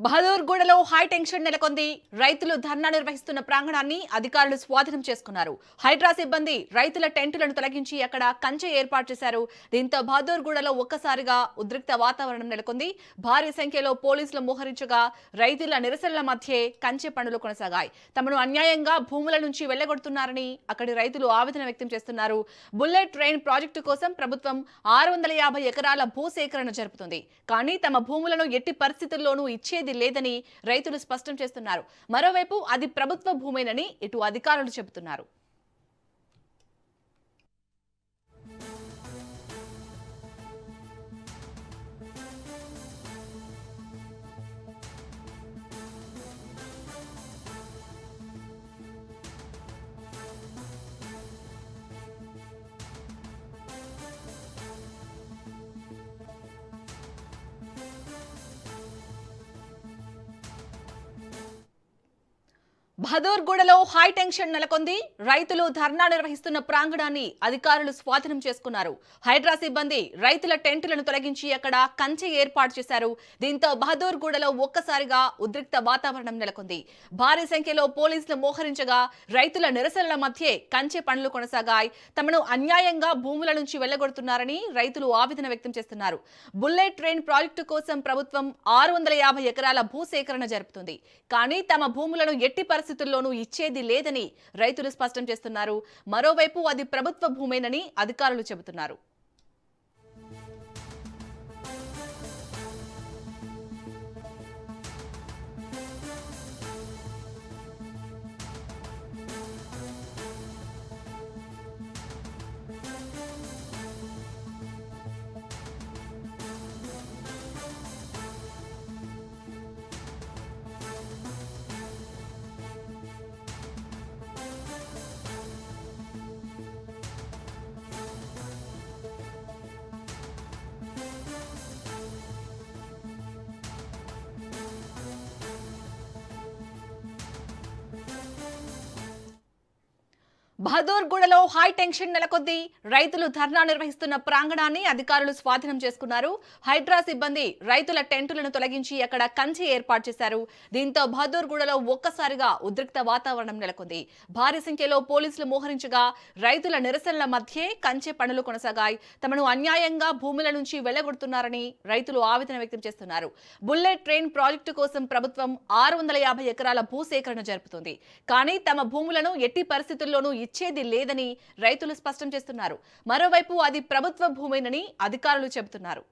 బహదూర్గూడలో high tension నెలకొంది. రైతులు ధర్నా నిర్వహిస్తున్న ప్రాంగణాన్ని అధికారులు స్వాధీనం చేసుకున్నారు. హైడ్రా సిబ్బంది రైతుల టెంటులను తొలగించి అక్కడ కంచె ఏర్పాటు చేశారు. దీంతో బహదూర్గూడలో ఒక్కసారిగా ఉద్రిక్త వాతావరణం నెలకొంది. భారీ సంఖ్యలో పోలీసులు మోహరించగా రైతుల నిరసనల మధ్యే కంచె పనులు కొనసాగాయి. తమను అన్యాయంగా భూముల నుంచి వెళ్లగొడుతున్నారని అక్కడి రైతులు ఆవేదన వ్యక్తం చేస్తున్నారు. బుల్లెట్ ట్రైన్ ప్రాజెక్టు కోసం ప్రభుత్వం 650 ఎకరాల భూసేకరణ జరుపుతుంది. కానీ తమ భూములను ఎట్టి పరిస్థితుల్లోనూ ఇచ్చేది లేదని రైతులు స్పష్టం చేస్తున్నారు. మరోవైపు అది ప్రభుత్వ భూమేనని ఇటు అధికారులు చెబుతున్నారు. బహదూర్గూడలో హై టెన్షన్ నెలకొంది. రైతులు ధర్నా నిర్వహిస్తున్న ప్రాంగణాన్ని అధికారులు స్వాధీనం చేసుకున్నారు. హైడ్రా సిబ్బంది రైతుల టెంటులను తొలగించి అక్కడ కంచె ఏర్పాటు చేశారు. దీంతో బహదూర్గూడలో ఒక్కసారిగా ఉద్రిక్త వాతావరణం నెలకొంది. భారీ సంఖ్యలో పోలీసులు మోహరించగా రైతుల నిరసనల మధ్యే కంచె పనులు కొనసాగాయి. తమను అన్యాయంగా భూముల నుంచి వెళ్లగొడుతున్నారని రైతులు ఆవేదన వ్యక్తం చేస్తున్నారు. బుల్లెట్ ట్రైన్ ప్రాజెక్టు కోసం ప్రభుత్వం 650 ఎకరాల భూసేకరణ జరుపుతుంది. కానీ తమ భూములను ఎట్టి పరిస్థితుల్లోనూ ఇచ్చేది లేదని రైతులు స్పష్టం చేస్తున్నారు. మరోవైపు అది ప్రభుత్వ భూమేనని అధికారులు చెబుతున్నారు. బహదూర్గూడలో హై టెన్షన్ నెలకొంది. రైతులు ధర్నా నిర్వహిస్తున్న ప్రాంగణాన్ని అధికారులు స్వాధీనం చేసుకున్నారు. హైడ్రా సిబ్బంది రైతుల టెంటులను తొలగించి అక్కడ కంచె ఏర్పాటు చేశారు. దీంతో బహదూర్గూడలో ఒక్కసారిగా ఉద్రిక్త వాతావరణం నెలకొంది. భారీ సంఖ్యలో పోలీసులు మోహరించగా రైతుల నిరసనల మధ్యే కంచె పనులు కొనసాగాయి. తమను అన్యాయంగా భూముల నుంచి వెళ్లగొడుతున్నారని రైతులు ఆవేదన వ్యక్తం చేస్తున్నారు. బుల్లెట్ ట్రైన్ ప్రాజెక్టు కోసం ప్రభుత్వం 650 ఎకరాల భూసేకరణ జరుపుతుంది. కానీ తమ భూములను ఎట్టి పరిస్థితుల్లోనూ ఇచ్చేది లేదని రైతులు స్పష్టం చేస్తున్నారు. మరోవైపు అది ప్రభుత్వ భూమేనని అధికారులు చెబుతున్నారు.